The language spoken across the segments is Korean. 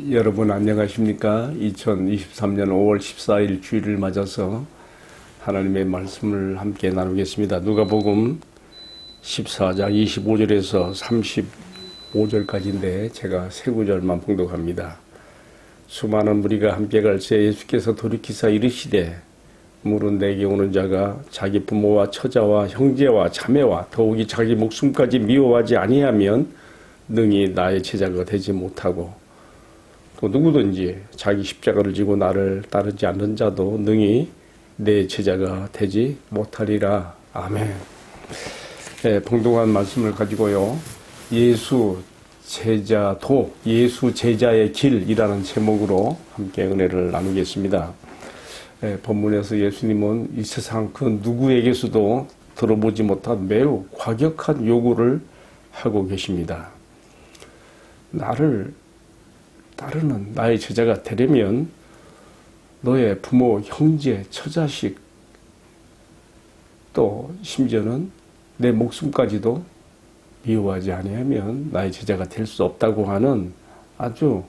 여러분 안녕하십니까? 2023년 5월 14일 주일을 맞아서 하나님의 말씀을 함께 나누겠습니다. 누가복음 14장 25절에서 35절까지인데 제가 세 구절만 봉독합니다. 수많은 무리가 함께 갈새 예수께서 돌이키사 이르시되 물은 내게 오는 자가 자기 부모와 처자와 형제와 자매와 더욱이 자기 목숨까지 미워하지 아니하면 능히 나의 제자가 되지 못하고 또 누구든지 자기 십자가를 지고 나를 따르지 않는 자도 능히 내 제자가 되지 못하리라. 아멘. 네, 봉독한 말씀을 가지고요. 예수 제자도, 예수 제자의 길이라는 제목으로 함께 은혜를 나누겠습니다. 네, 본문에서 예수님은 이 세상 그 누구에게서도 들어보지 못한 매우 과격한 요구를 하고 계십니다. 나를 따르는 나의 제자가 되려면 너의 부모, 형제, 처자식 또 심지어는 내 목숨까지도 미워하지 아니하면 나의 제자가 될 수 없다고 하는 아주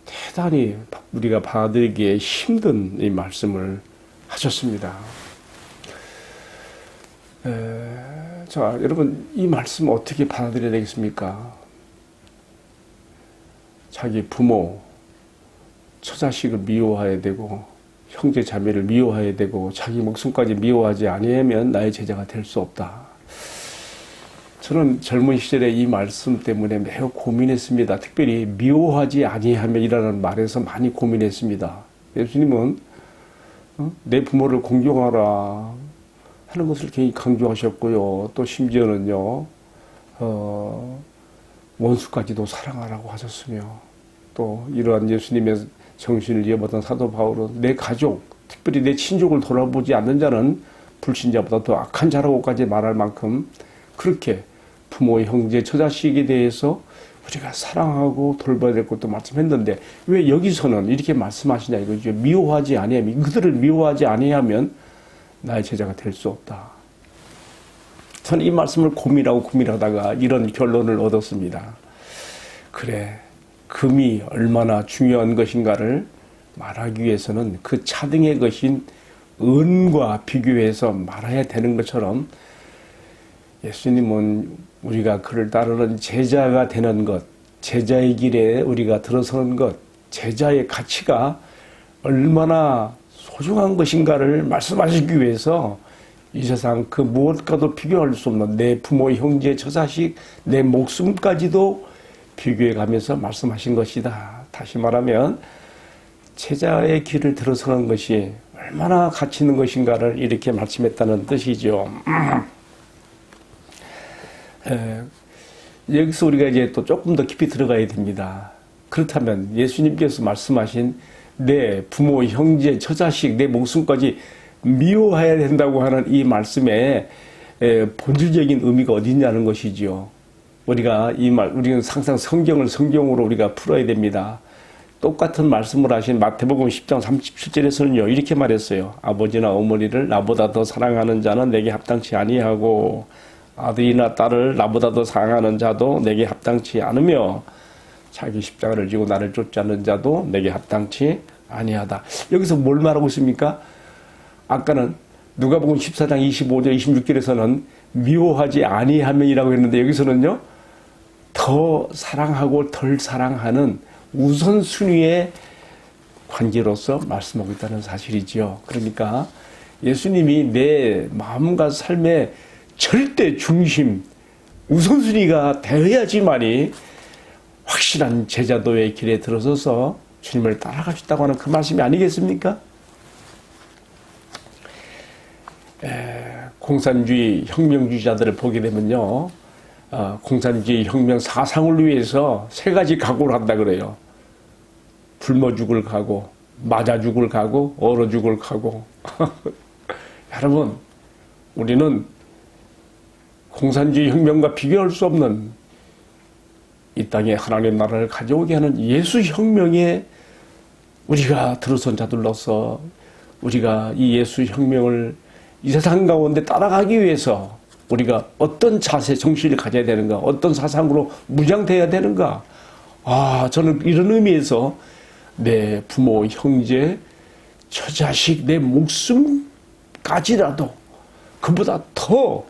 대단히 우리가 받아들이기에 힘든 이 말씀을 하셨습니다. 자, 여러분 이 말씀 어떻게 받아들여야 되겠습니까? 자기 부모, 처자식을 미워해야 되고 형제 자매를 미워해야 되고 자기 목숨까지 미워하지 아니하면 나의 제자가 될 수 없다. 저는 젊은 시절에 이 말씀 때문에 매우 고민했습니다. 특별히 미워하지 아니하면이라는 말에서 많이 고민했습니다. 예수님은 내 부모를 공경하라 하는 것을 굉장히 강조하셨고요. 또 심지어는요. 원수까지도 사랑하라고 하셨으며 또 이러한 예수님의 정신을 이어받은 사도 바울은 내 가족, 특별히 내 친족을 돌아보지 않는 자는 불신자보다 더 악한 자라고까지 말할 만큼 그렇게 부모, 형제, 처자식에 대해서 우리가 사랑하고 돌봐야 될 것도 말씀했는데 왜 여기서는 이렇게 말씀하시냐 이거죠. 미워하지 아니하면, 그들을 미워하지 아니하면 나의 제자가 될 수 없다. 저는 이 말씀을 고민하다가 이런 결론을 얻었습니다. 그래, 금이 얼마나 중요한 것인가를 말하기 위해서는 그 차등의 것인 은과 비교해서 말해야 되는 것처럼 예수님은 우리가 그를 따르는 제자가 되는 것, 제자의 길에 우리가 들어서는 것, 제자의 가치가 얼마나 소중한 것인가를 말씀하시기 위해서 이 세상 그 무엇과도 비교할 수 없는 내 부모, 형제, 처자식, 내 목숨까지도 비교해 가면서 말씀하신 것이다. 다시 말하면 제자의 길을 들어서는 것이 얼마나 가치 있는 것인가를 이렇게 말씀했다는 뜻이죠. 여기서 우리가 이제 또 조금 더 깊이 들어가야 됩니다. 그렇다면 예수님께서 말씀하신 내 부모, 형제, 처자식, 내 목숨까지 미워해야 된다고 하는 이 말씀에 본질적인 의미가 어디 있냐는 것이죠. 우리는 항상 성경으로 우리가 풀어야 됩니다. 똑같은 말씀을 하신 마태복음 10장 37절에서는요, 이렇게 말했어요. 아버지나 어머니를 나보다 더 사랑하는 자는 내게 합당치 아니하고, 아들이나 딸을 나보다 더 사랑하는 자도 내게 합당치 않으며, 자기 십자가를 지고 나를 쫓지 않는 자도 내게 합당치 아니하다. 여기서 뭘 말하고 있습니까? 아까는 누가복음 14장 25절, 26절에서는 미워하지 아니하면이라고 했는데 여기서는요, 더 사랑하고 덜 사랑하는 우선순위의 관계로서 말씀하고 있다는 사실이지요. 그러니까 예수님이 내 마음과 삶의 절대 중심, 우선순위가 되어야지만이 확실한 제자도의 길에 들어서서 주님을 따라갈 수 있다고 하는 그 말씀이 아니겠습니까? 공산주의 혁명주의자들을 보게 되면요, 공산주의 혁명 사상을 위해서 세 가지 각오를 한다 그래요. 굶어 죽을 각오, 맞아 죽을 각오, 얼어 죽을 각오. 여러분, 우리는 공산주의 혁명과 비교할 수 없는 이 땅에 하나님 나라를 가져오게 하는 예수 혁명에 우리가 들어선 자들로서 우리가 이 예수 혁명을 이 세상 가운데 따라가기 위해서 우리가 어떤 자세, 정신을 가져야 되는가, 어떤 사상으로 무장되어야 되는가, 저는 이런 의미에서 내 부모, 형제, 처자식, 내 목숨까지라도 그보다 더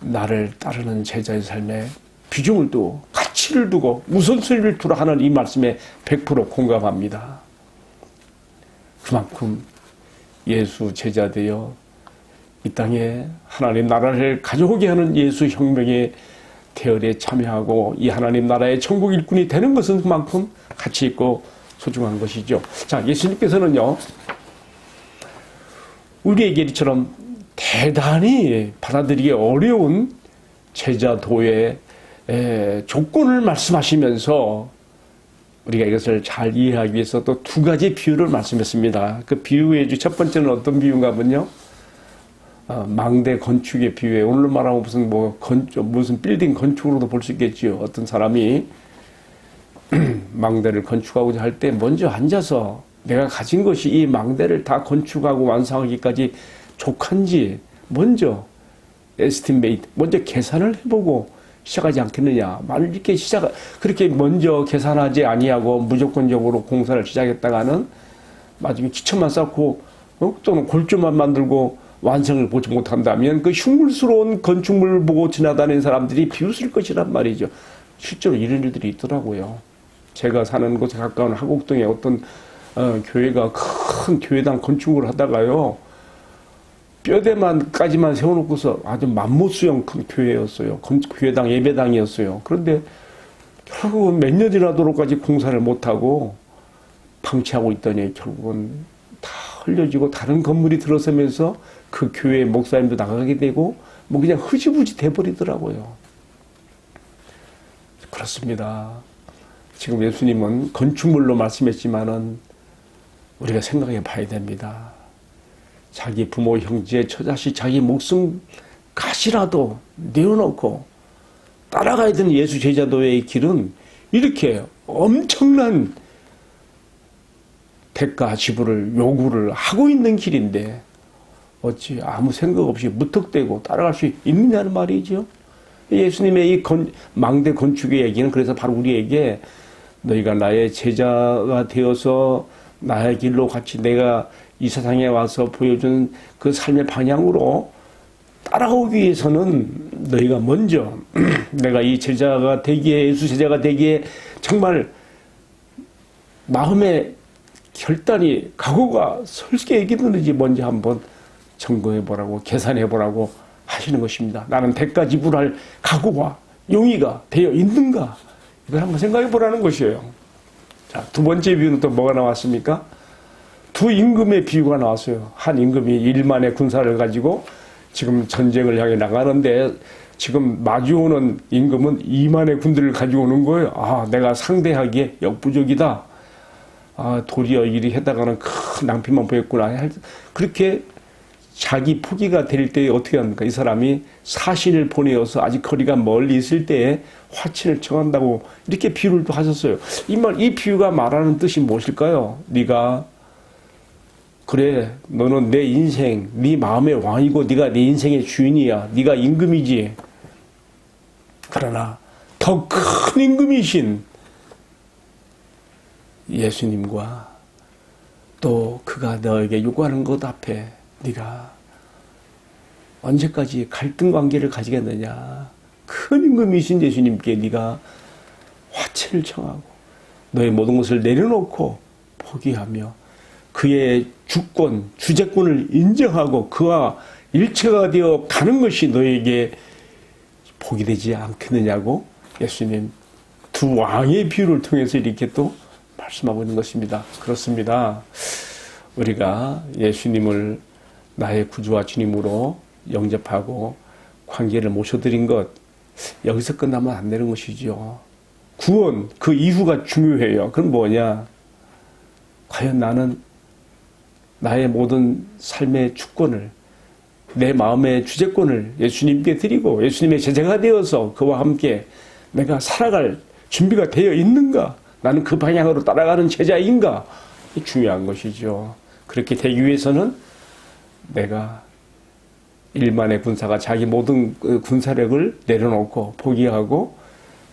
나를 따르는 제자의 삶에 비중을 두고 가치를 두고 우선순위를 두라 하는 이 말씀에 100% 공감합니다. 그만큼 예수 제자 되어 이 땅에 하나님 나라를 가져오게 하는 예수 혁명의 대열에 참여하고 이 하나님 나라의 천국 일꾼이 되는 것은 그만큼 가치 있고 소중한 것이죠. 자, 예수님께서는요, 우리에게 이처럼 대단히 받아들이기 어려운 제자도의 조건을 말씀하시면서 우리가 이것을 잘 이해하기 위해서 또 두 가지 비유를 말씀했습니다. 그 비유의 첫 번째는 어떤 비유인가 하면요, 망대 건축의 비유에 오늘로 말하면 무슨 빌딩 건축으로도 볼 수 있겠지요. 어떤 사람이 망대를 건축하고자 할 때 먼저 앉아서 내가 가진 것이 이 망대를 다 건축하고 완성하기까지 족한지 먼저 에스티메이트, 먼저 계산을 해보고 시작하지 않겠느냐. 만일 이렇게 그렇게 먼저 계산하지 아니하고 무조건적으로 공사를 시작했다가는 나중에 기초만 쌓고 또는 골조만 만들고 완성을 보지 못한다면 그 흉물스러운 건축물을 보고 지나다니는 사람들이 비웃을 것이란 말이죠. 실제로 이런 일들이 있더라고요. 제가 사는 곳에 가까운 하곡동에 어떤 교회가 큰 교회당 건축을 하다가요, 뼈대만까지만 세워놓고서 아주 맘모스형 큰 교회였어요. 교회당 예배당이었어요. 그런데 결국은 몇 년 지나도록까지 공사를 못하고 방치하고 있더니 결국은 다 흘려지고 다른 건물이 들어서면서 그 교회 목사님도 나가게 되고 뭐 그냥 흐지부지 돼버리더라고요. 그렇습니다. 지금 예수님은 건축물로 말씀했지만은 우리가 생각해 봐야 됩니다. 자기 부모, 형제, 처자식, 자기 목숨까지라도 내어놓고 따라가야 되는 예수 제자도의 길은 이렇게 엄청난 대가 지불을 요구를 하고 있는 길인데 어찌 아무 생각 없이 무턱대고 따라갈 수 있느냐는 말이죠. 예수님의 이 망대 건축의 얘기는 그래서 바로 우리에게 너희가 나의 제자가 되어서 나의 길로 같이 내가 이 세상에 와서 보여준 그 삶의 방향으로 따라오기 위해서는 너희가 먼저 내가 이 제자가 되기에, 예수 제자가 되기에 정말 마음의 결단이, 각오가 설게 있는지 먼저 한번 점검해보라고, 계산해보라고 하시는 것입니다. 나는 대가 지불할 각오와 용의가 되어 있는가? 이걸 한번 생각해보라는 것이에요. 자, 두 번째 비유는 또 뭐가 나왔습니까? 두 임금의 비유가 나왔어요. 한 임금이 1만의 군사를 가지고 지금 전쟁을 향해 나가는데 지금 마주오는 임금은 2만의 군대를 가지고 오는 거예요. 내가 상대하기에 역부족이다. 도리어 이리 해다가는 큰 낭비만 보였구나. 그렇게 자기 포기가 될 때 어떻게 합니까? 이 사람이 사신을 보내어서 아직 거리가 멀리 있을 때에 화친을 청한다고 이렇게 비유를 또 하셨어요. 이 비유가 말하는 뜻이 무엇일까요? 네가 그래, 너는 내 인생, 네 마음의 왕이고 네가 내 인생의 주인이야. 네가 임금이지. 그러나 더 큰 임금이신 예수님과 또 그가 너에게 요구하는 것 앞에 네가 언제까지 갈등 관계를 가지겠느냐. 큰 임금이신 예수님께 네가 화친을 청하고 너의 모든 것을 내려놓고 포기하며 그의 주권, 주재권을 인정하고 그와 일체가 되어 가는 것이 너에게 복이 되지 않겠느냐고 예수님 두 왕의 비유를 통해서 이렇게 또 말씀하고 있는 것입니다. 그렇습니다. 우리가 예수님을 나의 구주와 주님으로 영접하고 관계를 모셔드린 것, 여기서 끝나면 안 되는 것이죠. 구원, 그 이후가 중요해요. 그건 뭐냐? 과연 나는 나의 모든 삶의 주권을, 내 마음의 주재권을 예수님께 드리고 예수님의 제자가 되어서 그와 함께 내가 살아갈 준비가 되어 있는가? 나는 그 방향으로 따라가는 제자인가? 중요한 것이죠. 그렇게 되기 위해서는 내가 1만의 군사가 자기 모든 군사력을 내려놓고 포기하고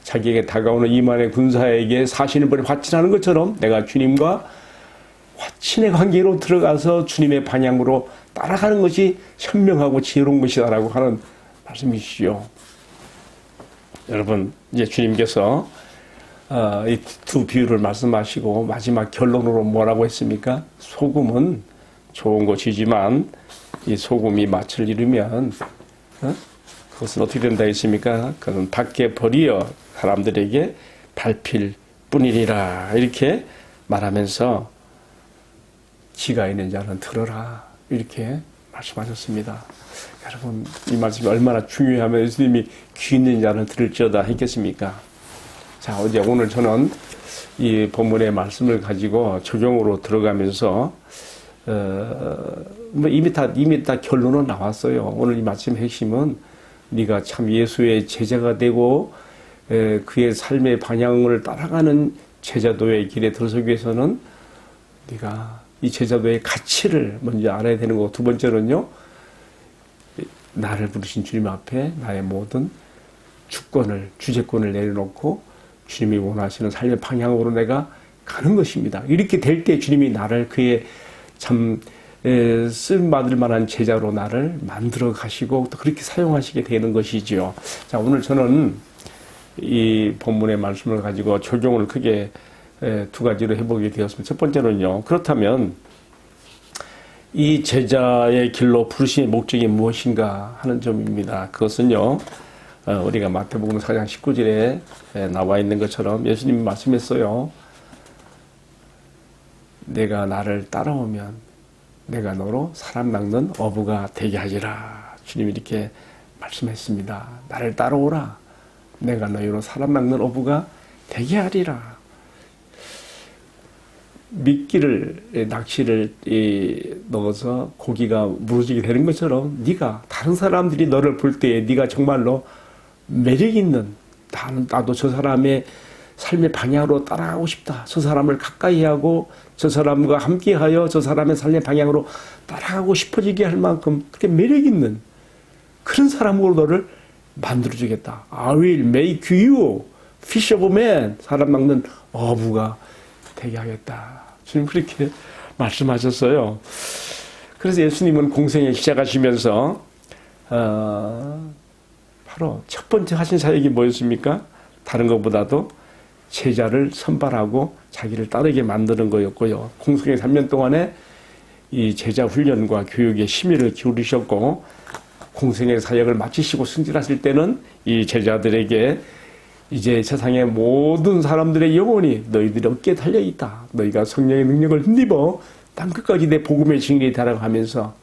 자기에게 다가오는 이만의 군사에게 사신을 보내 화친하는 것처럼 내가 주님과 화친의 관계로 들어가서 주님의 방향으로 따라가는 것이 현명하고 지혜로운 것이다라고 하는 말씀이시죠. 여러분, 이제 주님께서 이 두 비유를 말씀하시고 마지막 결론으로 뭐라고 했습니까? 소금은 좋은 것이지만 이 소금이 맛을 잃으면 그것은 어떻게 된다 했습니까? 그것은 밖에 버리어 사람들에게 밟힐 뿐이니라 이렇게 말하면서 지가 있는 자는 들어라 이렇게 말씀하셨습니다. 여러분, 이 말씀이 얼마나 중요하면 예수님이 귀 있는 자는 들을지어다 했겠습니까? 자, 오늘 저는 이 본문의 말씀을 가지고 적용으로 들어가면서 이미 다 결론은 나왔어요. 오늘 이 말씀 핵심은 네가 참 예수의 제자가 되고 그의 삶의 방향을 따라가는 제자도의 길에 들어서기 위해서는 네가 이 제자도의 가치를 먼저 알아야 되는 거고, 두 번째는요, 나를 부르신 주님 앞에 나의 모든 주재권을 내려놓고 주님이 원하시는 삶의 방향으로 내가 가는 것입니다. 이렇게 될 때 주님이 나를 그의 참 쓰임받을 만한 제자로 나를 만들어 가시고 또 그렇게 사용하시게 되는 것이지요. 자, 오늘 저는 이 본문의 말씀을 가지고 적용을 크게 두 가지로 해보게 되었습니다. 첫 번째는요, 그렇다면 이 제자의 길로 부르심의 목적이 무엇인가 하는 점입니다. 그것은요, 우리가 마태복음 4장 19절에 나와 있는 것처럼 예수님이 말씀했어요. 내가 나를 따라오면 내가 너로 사람 낚는 어부가 되게 하리라. 주님이 이렇게 말씀했습니다. 나를 따라오라. 내가 너희로 사람 낚는 어부가 되게 하리라. 미끼를, 낚시를 넣어서 고기가 무너지게 되는 것처럼 네가 다른 사람들이 너를 볼 때에 네가 정말로 매력 있는, 나도 저 사람의 삶의 방향으로 따라가고 싶다. 저 사람을 가까이 하고 저 사람과 함께하여 저 사람의 삶의 방향으로 따라가고 싶어지게 할 만큼 그렇게 매력 있는 그런 사람으로 너를 만들어주겠다. I will make you fish of men. 사람 낚는 어부가 되게 하겠다. 주님 그렇게 말씀하셨어요. 그래서 예수님은 공생애 시작하시면서 바로 첫 번째 하신 사역이 뭐였습니까? 다른 것보다도 제자를 선발하고 자기를 따르게 만드는 거였고요. 공생애 3년 동안에 이 제자 훈련과 교육에 심의를 기울이셨고, 공생애 사역을 마치시고 승진하실 때는 이 제자들에게 이제 세상의 모든 사람들의 영혼이 너희들의 어깨에 달려있다. 너희가 성령의 능력을 힘입어 땅끝까지 내 복음의 증인이 되라고 하면서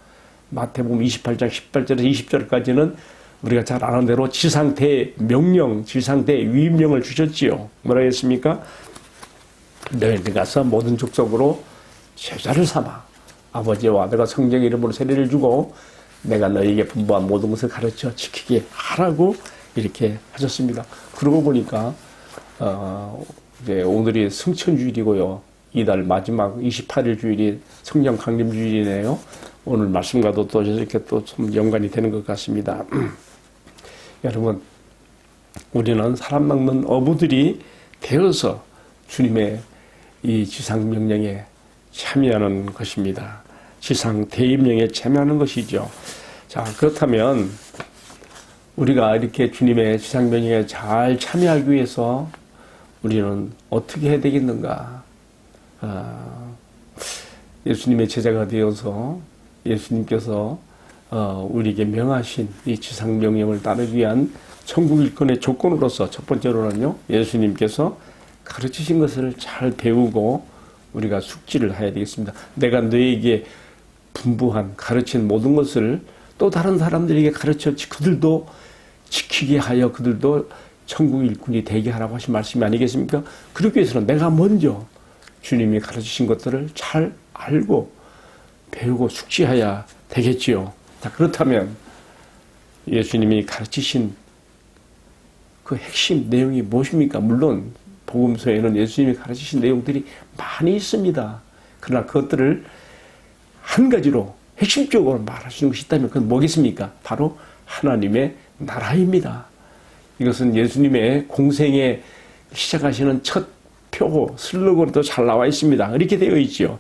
마태복음 28장 18절에서 20절까지는 우리가 잘 아는 대로 지상대 명령, 지상대 위임령을 주셨지요. 뭐라 했습니까? 너희들 가서 모든 족속으로 제자를 삼아 아버지와 내가 성령의 이름으로 세례를 주고 내가 너희에게 분부한 모든 것을 가르쳐 지키게 하라고 이렇게 하셨습니다. 그러고 보니까 이제 오늘이 성천주일이고요. 이달 마지막 28일 주일이 성령 강림 주일이네요. 오늘 말씀과도 또 이렇게 또 좀 연관이 되는 것 같습니다. 여러분, 우리는 사람 낚는 어부들이 되어서 주님의 이 지상 명령에 참여하는 것입니다. 지상 대임령에 참여하는 것이죠. 자, 그렇다면 우리가 이렇게 주님의 지상 명령에 잘 참여하기 위해서 우리는 어떻게 해야 되겠는가? 예수님의 제자가 되어서 예수님께서 우리에게 명하신 이 지상 명령을 따르기 위한 천국 일꾼의 조건으로서 첫 번째로는요, 예수님께서 가르치신 것을 잘 배우고 우리가 숙지를 해야 되겠습니다. 내가 너에게 분부한 가르친 모든 것을 또 다른 사람들에게 가르쳐 그들도 지키게 하여 그들도 천국 일꾼이 되게 하라고 하신 말씀이 아니겠습니까? 그러기 위해서는 내가 먼저 주님이 가르치신 것들을 잘 알고 배우고 숙지해야 되겠지요. 자, 그렇다면 예수님이 가르치신 그 핵심 내용이 무엇입니까? 물론 복음서에는 예수님이 가르치신 내용들이 많이 있습니다. 그러나 그것들을 한 가지로 핵심적으로 말할 수 있는 것이 있다면 그건 뭐겠습니까? 바로 하나님의 나라입니다. 이것은 예수님의 공생에 시작하시는 첫 표고 슬로건도 잘 나와 있습니다. 이렇게 되어 있죠.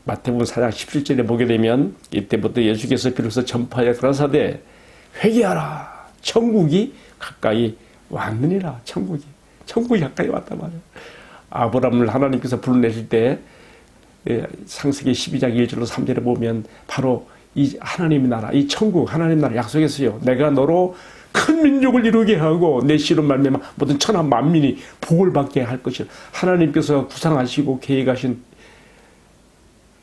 마태복음 4장 17절에 보게 되면 이때부터 예수께서 비로소 전파하여 가라사대 회개하라 천국이 가까이 왔느니라. 천국이 가까이 왔단 말이에요. 아브라함을 하나님께서 불러내실 때 창세기 12장 1절로 3절에 보면 바로 이 하나님의 나라, 이 천국 하나님 나라 약속했어요. 내가 너로 큰 민족을 이루게 하고 내 씨로 말미암아 모든 천하 만민이 복을 받게 할 것이라. 하나님께서 구상하시고 계획하신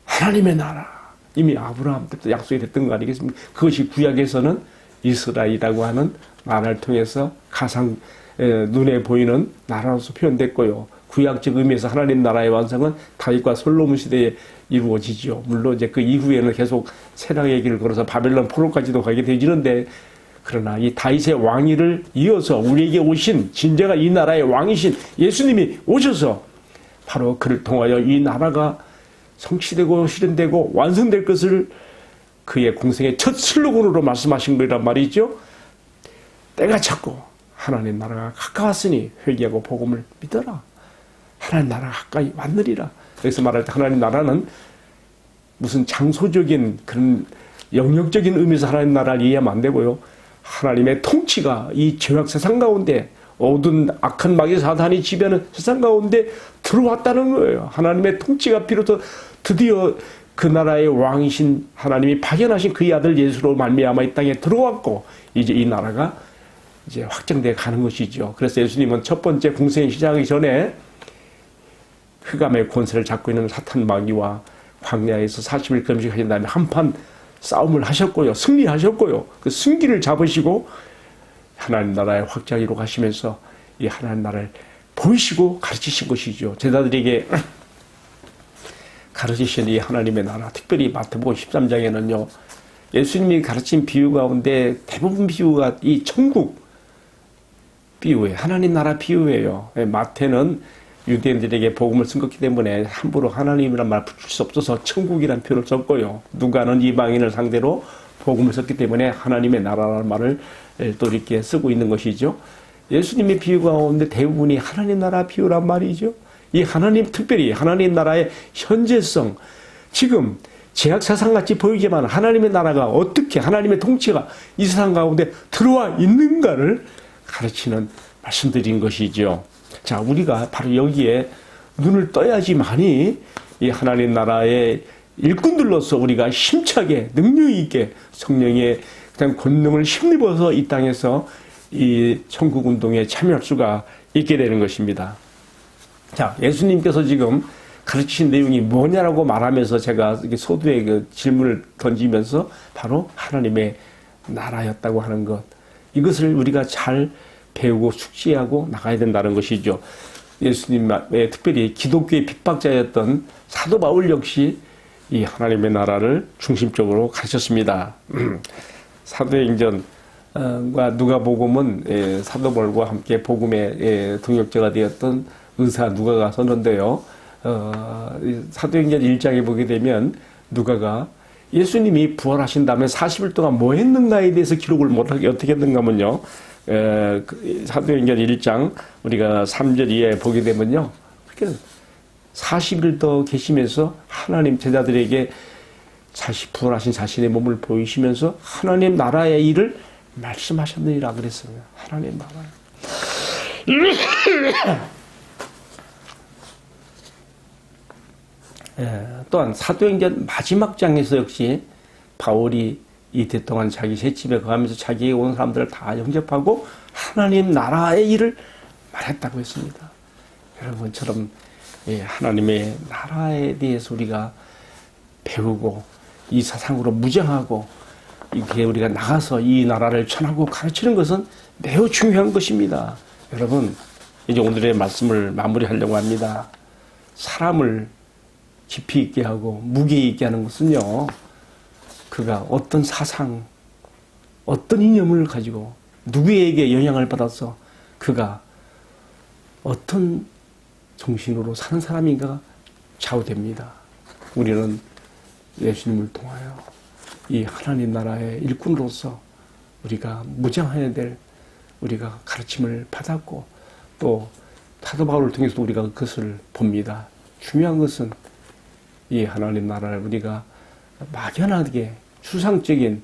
하나님의 나라, 이미 아브라함 때부터 약속이 됐던 거 아니겠습니까? 그것이 구약에서는 이스라엘이라고 하는 나라를 통해서 가상 눈에 보이는 나라로서 표현됐고요. 구약적 의미에서 하나님 나라의 완성은 다윗과 솔로몬 시대에 이루어지죠. 물론 이제 그 이후에는 계속 세락의 길을 걸어서 바벨론 포로까지도 가게 되지는데, 그러나 이 다윗의 왕위를 이어서 우리에게 오신 진짜가 이 나라의 왕이신 예수님이 오셔서 바로 그를 통하여 이 나라가 성취되고 실현되고 완성될 것을 그의 공생의 첫 슬로건으로 말씀하신 거란 말이죠. 때가 찼고 하나님 나라가 가까웠으니 회개하고 복음을 믿어라. 하나님 나라가 가까이 왔느리라. 여기서 말할 때 하나님 나라는 무슨 장소적인 그런 영역적인 의미에서 하나님 나라를 이해하면 안 되고요. 하나님의 통치가 이 죄악 세상 가운데 어두운 악한 마귀 사단이 지배하는 세상 가운데 들어왔다는 거예요. 하나님의 통치가 비로소 드디어 그 나라의 왕이신 하나님이 파견하신 그의 아들 예수로 말미암아 이 땅에 들어왔고 이제 이 나라가 이제 확정돼 가는 것이죠. 그래서 예수님은 첫 번째 공생이 시작하기 전에 흑암의 권세를 잡고 있는 사탄 마귀와 광야에서 40일 금식하신 다음에 한판 싸움을 하셨고요. 승리하셨고요. 그 승기를 잡으시고 하나님 나라의 확장으로 가시면서 이 하나님 나라를 보이시고 가르치신 것이죠. 제자들에게 가르치신 이 하나님의 나라, 특별히 마태복음 13장에는요. 예수님이 가르친 비유 가운데 대부분 비유가 이 천국 비유예요. 하나님 나라 비유예요. 마태는 유대인들에게 복음을 쓴 것이기 때문에 함부로 하나님이란 말 붙일 수 없어서 천국이란 표를 썼고요. 누가는 이방인을 상대로 복음을 썼기 때문에 하나님의 나라라는 말을 또 이렇게 쓰고 있는 것이죠. 예수님의 비유 가운데 대부분이 하나님 나라 비유란 말이죠. 이 하나님, 특별히 하나님 나라의 현재성, 지금 제약 세상같이 보이지만 하나님의 나라가 어떻게 하나님의 통치가 이 세상 가운데 들어와 있는가를 가르치는 말씀드린 것이죠. 자, 우리가 바로 여기에 눈을 떠야지만이 이 하나님 나라의 일꾼들로서 우리가 힘차게 능력 있게 성령의 그냥 권능을 힘입어서 이 땅에서 이 천국 운동에 참여할 수가 있게 되는 것입니다. 자, 예수님께서 지금 가르치신 내용이 뭐냐라고 말하면서 제가 소두의 그 질문을 던지면서 바로 하나님의 나라였다고 하는 것, 이것을 우리가 잘 배우고 숙지하고 나가야 된다는 것이죠. 예수님의 특별히 기독교의 핍박자였던 사도 바울 역시 이 하나님의 나라를 중심적으로 가르쳤습니다. 사도행전과 누가복음은 사도 바울과 함께 복음의 동역자가 되었던 의사 누가가 썼는데요. 사도행전 1장에 보게 되면 누가가 예수님이 부활하신 다음에 40일 동안 뭐 했는가에 대해서 기록을 못하게 어떻게 했는가 하면요. 사도행전 1장 우리가 3절 이하에 보게 되면요. 40일 더 계시면서 하나님 제자들에게 부활하신 자신의 몸을 보이시면서 하나님 나라의 일을 말씀하셨느니라 그랬어요. 하나님 나라. 또한 사도행전 마지막 장에서 역시 바울이 이태 동안 자기 셋집에 거하면서 자기에게 온 사람들을 다 영접하고 하나님 나라의 일을 말했다고 했습니다. 여러분처럼 하나님의 나라에 대해서 우리가 배우고 이 세상으로 무장하고 이렇게 우리가 나가서 이 나라를 전하고 가르치는 것은 매우 중요한 것입니다. 여러분, 이제 오늘의 말씀을 마무리하려고 합니다. 사람을 깊이 있게 하고 무게 있게 하는 것은요, 그가 어떤 사상, 어떤 이념을 가지고 누구에게 영향을 받아서 그가 어떤 정신으로 사는 사람인가 좌우됩니다. 우리는 예수님을 통하여 이 하나님 나라의 일꾼으로서 우리가 무장해야 될 우리가 가르침을 받았고 또 사도 바울을 통해서 우리가 그것을 봅니다. 중요한 것은 이 하나님 나라를 우리가 막연하게 추상적인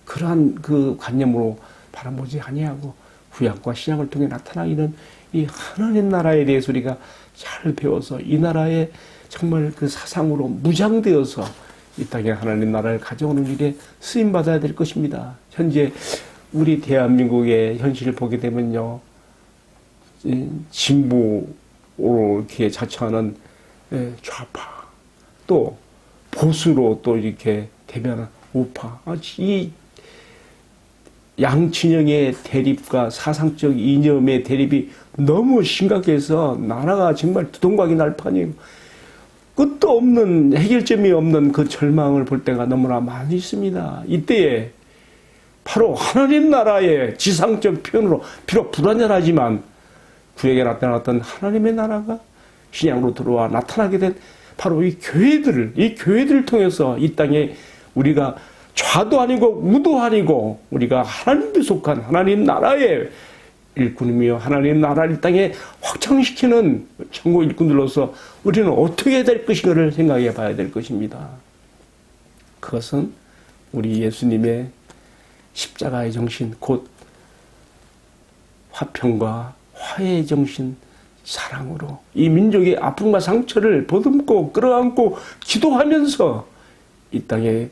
그러한 그 관념으로 바라보지 아니하고 구약과 신약을 통해 나타나는 이 하나님 나라에 대해서 우리가 잘 배워서 이 나라에 정말 그 사상으로 무장되어서 이 땅에 하나님 나라를 가져오는 일에 쓰임받아야 될 것입니다. 현재 우리 대한민국의 현실을 보게 되면요, 진보로 이렇게 자처하는 좌파, 또 보수로 또 이렇게 대변하는 우파, 이 양진영의 대립과 사상적 이념의 대립이 너무 심각해서 나라가 정말 두동강이 날 판이고 끝도 없는 해결점이 없는 그 절망을 볼 때가 너무나 많이 있습니다. 이때에 바로 하나님 나라의 지상적 표현으로 비록 불완전하지만 구약에 나타났던 하나님의 나라가 신약으로 들어와 나타나게 된 바로 이 교회들을 통해서 이 땅에 우리가 좌도 아니고 우도 아니고 우리가 하나님께 속한 하나님 나라의 일꾼이며 하나님 나라를 이 땅에 확장시키는 천국 일꾼들로서 우리는 어떻게 될 것인가를 생각해 봐야 될 것입니다. 그것은 우리 예수님의 십자가의 정신, 곧 화평과 화해의 정신, 사랑으로 이 민족의 아픔과 상처를 보듬고 끌어안고 기도하면서 이 땅에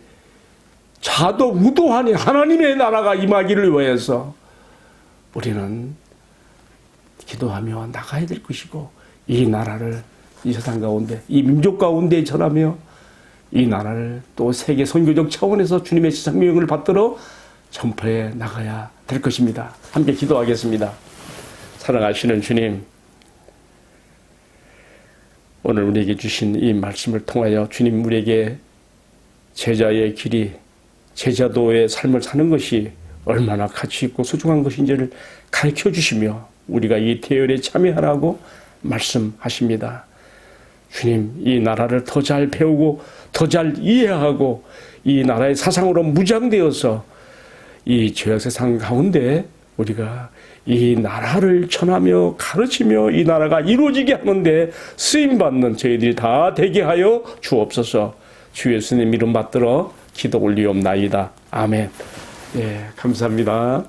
좌도 우도 아닌 하나님의 나라가 임하기를 위해서 우리는 기도하며 나가야 될 것이고 이 나라를 이 세상 가운데 이 민족 가운데 전하며 이 나라를 또 세계 선교적 차원에서 주님의 지상명을 받들어 전파해 나가야 될 것입니다. 함께 기도하겠습니다. 사랑하시는 주님, 오늘 우리에게 주신 이 말씀을 통하여 주님 우리에게 제자의 길이 제자도의 삶을 사는 것이 얼마나 가치 있고 소중한 것인지를 가르쳐 주시며 우리가 이 대열에 참여하라고 말씀하십니다. 주님, 이 나라를 더 잘 배우고 더 잘 이해하고 이 나라의 사상으로 무장되어서 이 죄악 세상 가운데 우리가 이 나라를 전하며 가르치며 이 나라가 이루어지게 하는데 쓰임받는 저희들이 다 되게 하여 주옵소서. 주 예수님 이름 받들어 기도 올리옵나이다. 아멘. 예, 감사합니다.